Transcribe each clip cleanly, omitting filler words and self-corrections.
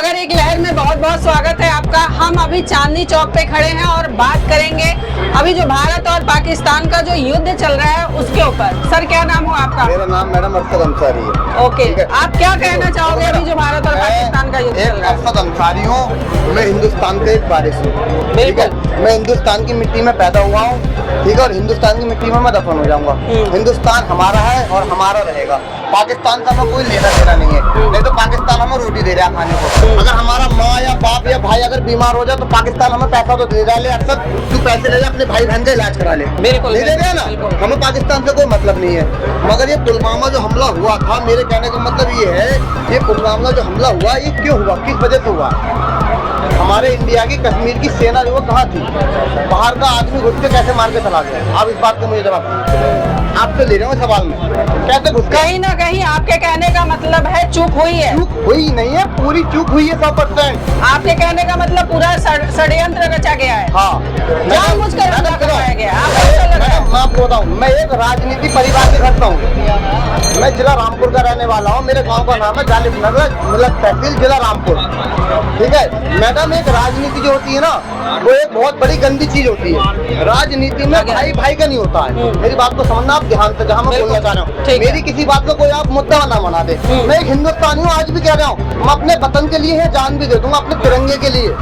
सागर एक लहर में बहुत बहुत स्वागत है आपका। हम अभी चांदनी चौक पे खड़े हैं और बात करेंगे अभी जो भारत और पाकिस्तान का जो युद्ध चल रहा है उसके ऊपर। सर क्या नाम हो आपका? मेरा नाम मैडम अरशद अंसारी है। ओके, आप क्या कहना चाहोगे अभी जो भारत और पाकिस्तान का युद्ध चल रहा है? अरशद अंसारी हूँ, मैं हिंदुस्तान का एक वारिस हूँ। ठीक है, मैं हिंदुस्तान की मिट्टी में पैदा हुआ हूँ, ठीक है, और हिंदुस्तान की मिट्टी में मैं दफन हो जाऊंगा। हिंदुस्तान हमारा है और हमारा रहेगा। पाकिस्तान का हमें कोई लेना देना नहीं है, नहीं तो पाकिस्तान हमें रोटी दे रहा है खाने को। अगर हमारा माँ या बाप या भाई अगर बीमार हो जाए तो पाकिस्तान हमें पैसा तो दे रहा है। अरशद तू पैसे ले जा, अपने भाई बहन का इलाज करा ले। बिल्कुल नहीं दे रहे ना, हमें पाकिस्तान से कोई मतलब नहीं है। मगर ये पुलवामा जो हमला हुआ था, मेरे कहने का मतलब ये है, ये पुलवामा जो हमला हुआ ये क्यों हुआ, किस वजह से हुआ? हमारे इंडिया की कश्मीर की सेना जो वो कहाँ थी? बाहर का आदमी घुस के कैसे मार के चला गया? आप इस बात का मुझे जवाब आपसे ले रहे हो सवाल में, कैसे घुस? कहीं ना कहीं आपके कहने का मतलब है चूक हुई है। चूक हुई नहीं है, पूरी चूक हुई है 100%। आपके कहने का मतलब पूरा षड्यंत्र रचा गया है। हाँ, जानबूझकर हमला करवाया गया। आपको ऐसा लग रहा है? मैं आपको बताऊँ, मैं एक राजनीति परिवार से करता हूँ। मैं जिला रामपुर का रहने वाला हूँ। मेरे गांव का नाम है जालिब नगर, मतलब तहसील जिला रामपुर। ठीक है मैडम, एक राजनीति जो होती है ना, वो एक बहुत बड़ी गंदी चीज होती है। राजनीति में भाई भाई का नहीं होता है। मेरी बात को समझना आप ध्यान से, जहाँ मैं बोलना चाह रहा हूँ। मेरी किसी बात को कोई आप मुद्दा ना बना दे। मैं एक हिंदुस्तानी हूँ, आज भी कह रहा हूँ, मैं अपने वतन के लिए है जान भी दे दूंगा, अपने तिरंगे के लिए।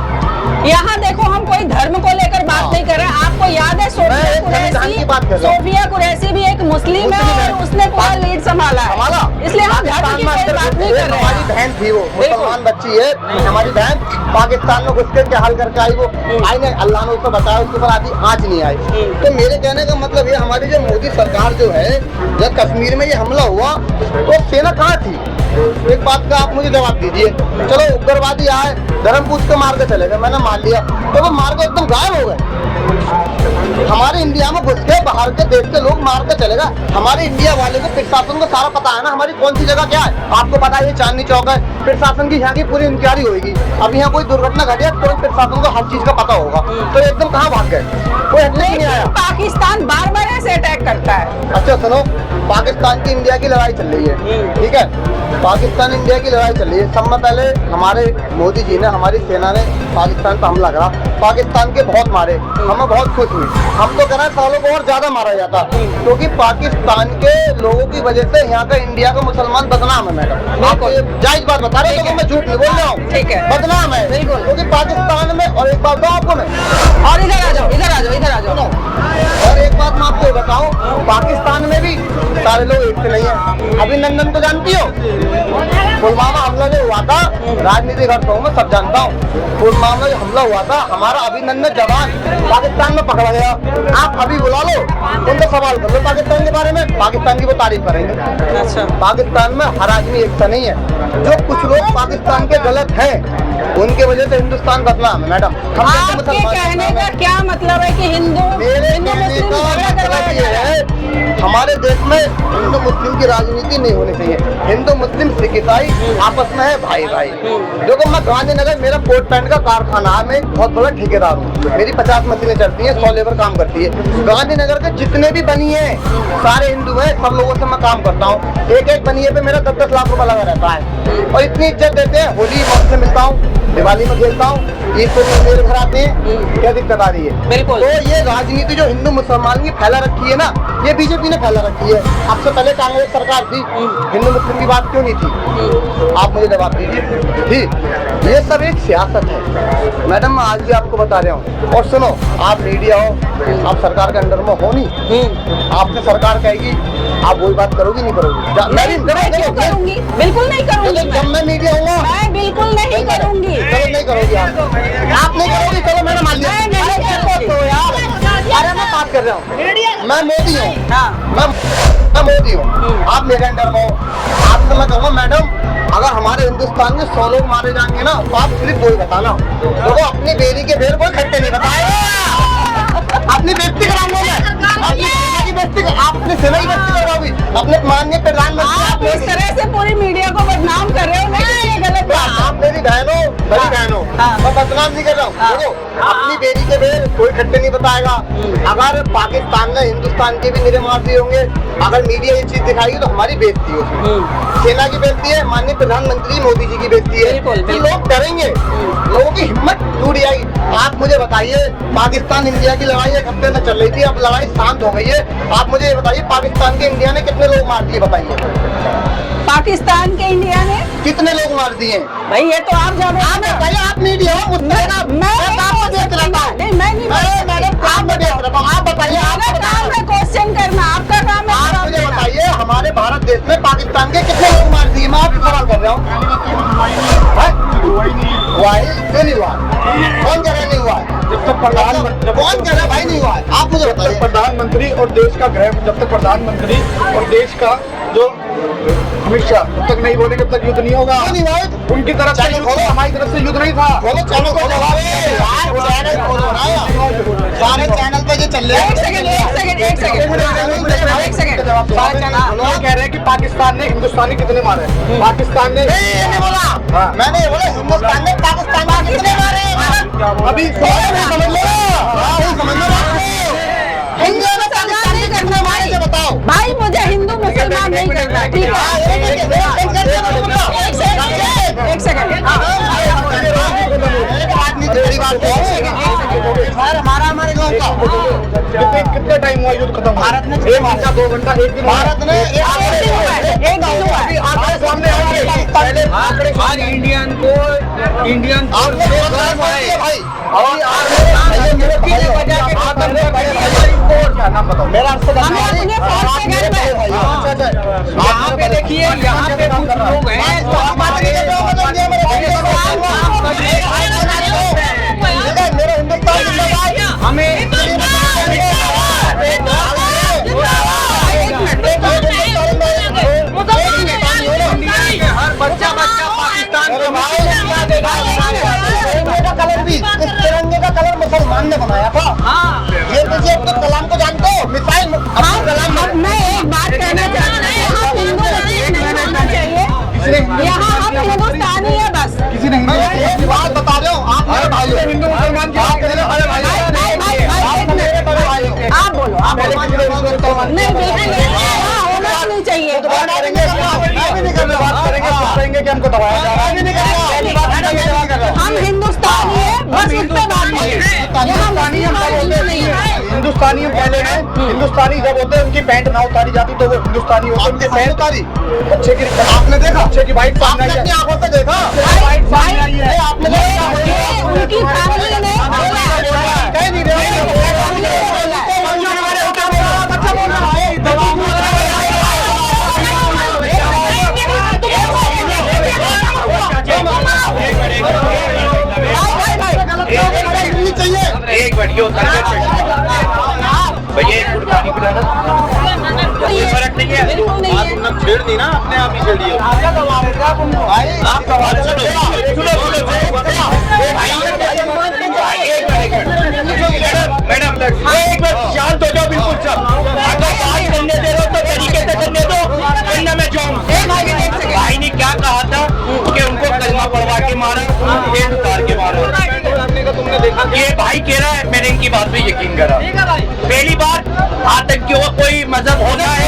यहाँ देखो, हम कोई धर्म को लेकर बात नहीं कर रहे हैं। आपको याद है सोफिया कुरैशी भी एक मुस्लिम है और उसने पूरा लीड संभाला है। इसलिए हम धर्म की कोई बात नहीं कर रहे हैं। हमारी बहन थी, वो मुसलमान बच्ची है, हमारी बहन पाकिस्तान में घुस के क्या हाल करके आई, वो आई नहीं, अल्लाह ने उसको बताया, उसके ऊपर आधी आँच नहीं आई। तो मेरे कहने का मतलब ये, हमारी जो मोदी सरकार जो है, जब कश्मीर में ये हमला हुआ तो सेना कहाँ थी? एक बात का आप मुझे जवाब दीजिए। चलो उग्रवादी आए, धर्म पूछ के मार के चले गए, मैंने मान लिया, तो वो मार के एकदम गायब हो गए। हमारे इंडिया में घुस के बाहर के देश के लोग मार के चले गए। हमारे इंडिया वाले को प्रशासन को सारा पता है ना, हमारी कौन सी जगह क्या है। आपको पता है ये चांदनी चौक है, प्रशासन की यहाँ की पूरी इंक्वायरी होगी। अब यहाँ कोई दुर्घटना घटी तो प्रशासन को हर चीज का पता होगा। तो एकदम कहाँ भाग गए? कोई नहीं आया। पाकिस्तान बार बार ऐसे अटैक करता है। अच्छा सुनो, पाकिस्तान की इंडिया की लड़ाई चल रही है, ठीक है, पाकिस्तान इंडिया की लड़ाई चल रही है। सब में पहले हमारे मोदी जी ने, हमारी सेना ने पाकिस्तान पर हमला करा, पाकिस्तान के बहुत मारे, हमें बहुत खुश हुई। हम तो कह रहे हैं सालों को और ज्यादा मारा जाता, क्योंकि पाकिस्तान के लोगों की वजह से यहाँ का इंडिया का मुसलमान बदनाम है। मैडम आपको जायज बात बता रहे हो, मैं झूठ नहीं बोल रहा हूँ, ठीक है, बदनाम है क्योंकि पाकिस्तान में। और एक बात बताऊँ आपको मैं, और इधर आ जाओ, इधर आ जाओ, इधर आ जाओ। और एक बात मैं आपको बताऊं, पाकिस्तान में भी सारे लोग एक से नहीं है। अभिनंदन तो जानती हो, पुलवामा हमला जो हुआ था, राजनीति करता हूँ मैं, सब जानता हूँ। पुलवामा जो हमला हुआ था, हमारा अभिनंदन जवान पाकिस्तान में पकड़ा गया। आप अभी बुला लो, उनसे सवाल कर लो पाकिस्तान के बारे में, पाकिस्तान की वो तारीफ करेंगे। अच्छा, पाकिस्तान में हर आदमी एक सा नहीं है। जो कुछ लोग पाकिस्तान के गलत हैं, उनके वजह से हिंदुस्तान बदनाम है। मैडम आपके कहने का क्या मतलब है कि हिंदू मुस्लिम झगड़ा करवाया जा रहा है? हमारे देश में हिंदू मुस्लिम की राजनीति नहीं होनी चाहिए। हिंदू मुस्लिम सिख ईसाई आपस में है भाई भाई। देखो मैं गांधीनगर, मेरा कोट पैंट का कारखाना है, मैं एक बहुत बड़ा ठेकेदार हूँ। मेरी 50 मशीनें चलती हैं, 100 लेबर काम करती है। गांधीनगर के जितने भी बनी है सारे हिंदू है, सब लोगों से मैं काम करता हूँ। एक एक बनिए पे मेरा 10-10 लाख रुपया लगा रहता है और इतनी इज्जत देते हैं। होली मौत से मिलता हूँ, दिवाली में खेलता हूँ, ईद को मेरे घर आते हैं, क्या दिक्कत आ रही है? बिल्कुल। तो ये राजनीति जो हिंदू मुसलमान की फैला रखी है ना, ये बीजेपी ने फैला रखी है। अब से पहले कांग्रेस सरकार थी, हिंदू मुस्लिम की बात क्यों नहीं थी? आप मुझे जवाब दीजिए। ठीक, ये सब एक सियासत है मैडम, मैं आज भी आपको बता रहा हूँ। और सुनो, आप मीडिया हो, आप सरकार के अंडर में हो नहीं, आपसे सरकार कहेगी आप वही बात करोगी नहीं करोगी? मैं करूंगी, बिल्कुल नहीं करूंगी। जब मैं मीडिया हूँ मैं बिल्कुल नहीं करूंगी। चलो नहीं करोगी आप नहीं करोगी, चलो मैंने मान लिया। अरे मैं बात कर रहा हूँ, मैं मोदी हूँ, मैं मोदी हूँ, आप मेरे अंडर में हो। आपसे मैं कहूँगा मैडम, अगर हमारे हिंदुस्तान में 100 लोग मारे जाएंगे ना, तो आप सिर्फ वही बताना, देखो अपनी बेरी के भेड़ कोई खट्टे नहीं बताएगा। अपनी बेइज्जती कराऊंगा मैं, आपने सेना की बेइज्जती करवाओगी, अपने माननीय प्रधानमंत्री। आप इस तरह से पूरी मीडिया को बदनाम कर रहे हो, नहीं, ये गलत बात है। आप मेरी बहन हो, बड़ी बहनों, मैं बदनाम नहीं कर रहा हूँ। देखो, अपनी बेटी के बेर कोई खट्टे नहीं बताएगा। अगर पाकिस्तान ने हिंदुस्तान के भी निरे मार दिए होंगे, अगर मीडिया ये चीज दिखाएगी तो हमारी बेइज्जती होगी। सेना की बेइज्जती है, माननीय प्रधानमंत्री मोदी जी की बेइज्जती है। तो लोग डरेंगे, लोगों की हिम्मत टूट जाएगी। आप मुझे बताइए, पाकिस्तान इंडिया की लड़ाई एक हफ्ते से चल रही थी, अब लड़ाई शांत हो गई है। आप मुझे ये बताइए, पाकिस्तान के इंडिया ने कितने लोग मार दिए बताइए? पाकिस्तान के इंडिया ने कितने लोग मार दिए? भाई ये तो आप जानो। आप मीडिया हो, मुझसे मैं आपको देख रहा हूँ। नहीं, मैं नहीं, मैडम काम में देख रहा हूँ। आप बताइए, आपका काम है क्वेश्चन करना, आपका काम है आप जवाब मुझे देना। बताइए, हमारे भारत देश में पाकिस्तान के कितने लोग मार दिए? मैं आपसे सवाल कर रहा हूँ। हुआ है? क्यों नहीं हुआ? कौन कह रहा है नहीं हुआ? जब तक प्रधानमंत्री, कौन कह रहा है भाई नहीं हुआ है? आप मुझे बताइए। प्रधानमंत्री और देश का गृह, जब तक प्रधानमंत्री और देश का जो अमित शाह जब तक नहीं बोलेंगे तब तक युद्ध नहीं होगा। क्यों नहीं हुआ है? उनकी तरफ से युद्ध था, हमारी तरफ से युद्ध नहीं था। बोलो चैनल खोलो, चैनल खोलो ना यार। सारे चैनल पे जो चल रहे हैं। एक सेकंड लोग कह रहे हैं कि पाकिस्तान ने हिंदुस्तानी कितने मारे? पाकिस्तान ने नहीं बोला, मैंने ये बोला हिंदुस्तान ने पाकिस्तान में कितने मारे? अभी समझ लो, समझ लो। हिंदू में पाकिस्तान ने कितने मारे से बताओ। भाई मुझे हिंदू मुसलमान नहीं करना, ठीक है? एक सेकंड हमारे गाँव का कितने टाइम हुआ युद्ध खत्म? भारत ने 1 घंटा 2 घंटा 1 दिन। भारत ने एक दिन हुआ है। आंकड़े सामने आएंगे। पहले आंकड़े हर इंडियन को इंडियन भाई क्या नाम बताओ? मेरा हमें अपने फौज से घर में यहाँ पे देखिए, यहाँ पे कुछ लोग हैं तो हमारे मेरा हिंदुस्तान हमें हर बच्चा पाकिस्तान के कलर भी, इस तिरंगे का कलर मुसलमान ने बनाया था। ये देखिए, अब्दुल कलाम को जानते हो? मिसाइल अब्दुल कलाम। मैं एक बात कहना चाहती हूँ, हम हिंदू मुस्लिम नहीं बनना चाहिए। यहाँ हम हिंदुस्तानी है बस। किसी ने मैं एक बात बता रहा हूँ, आप मेरे भाई हो। हिंदू मुसलमान की बात करें। आप बोलो, आप बोलो। नहीं बिल्कुल होना नहीं चाहिए। बात करेंगे कि हमको दबाया जा रहा है। हम हिंदुस्तानी है, बस उस पे बात करें। यहाँ मुस्लिम और हिंदू नहीं है। हिंदुस्तानी हम पहले हैं। हिंदुस्तानी जब होते हैं उनकी पैंट ना उतारी जाती तो वो हिंदुस्तानी होते। उनकी पैंट उतारी अच्छे की आपने देखा? अच्छे की वाइट सामने आई अपनी है। आंखों से देखा? वाइट सामने आई है। आपने ये उनकी फैमिली ने कह नहीं रहे। एक वीडियो भैया एक फुट पानी पिलाना कोई फर्क नहीं है। बिल्कुल नहीं है। तुमने छेड़ दी ना, अपने आप ही छेड़ दिया। आप सवाल मैडम एक बार शांत हो जाओ, बिल्कुल सब। अगर बात करने दे रहे हो तो तरीके से करने दो, वरना मैं जाऊँ। भाई ने क्या कहा था कि उनको कलमा पढ़वा के मारा, पेट उतार के मारा। तुमने देखा ये भाई कह रहा है, मैंने इनकी बात पे यकीन करा। पहली बात, आतंकियों का कोई मजहब होता है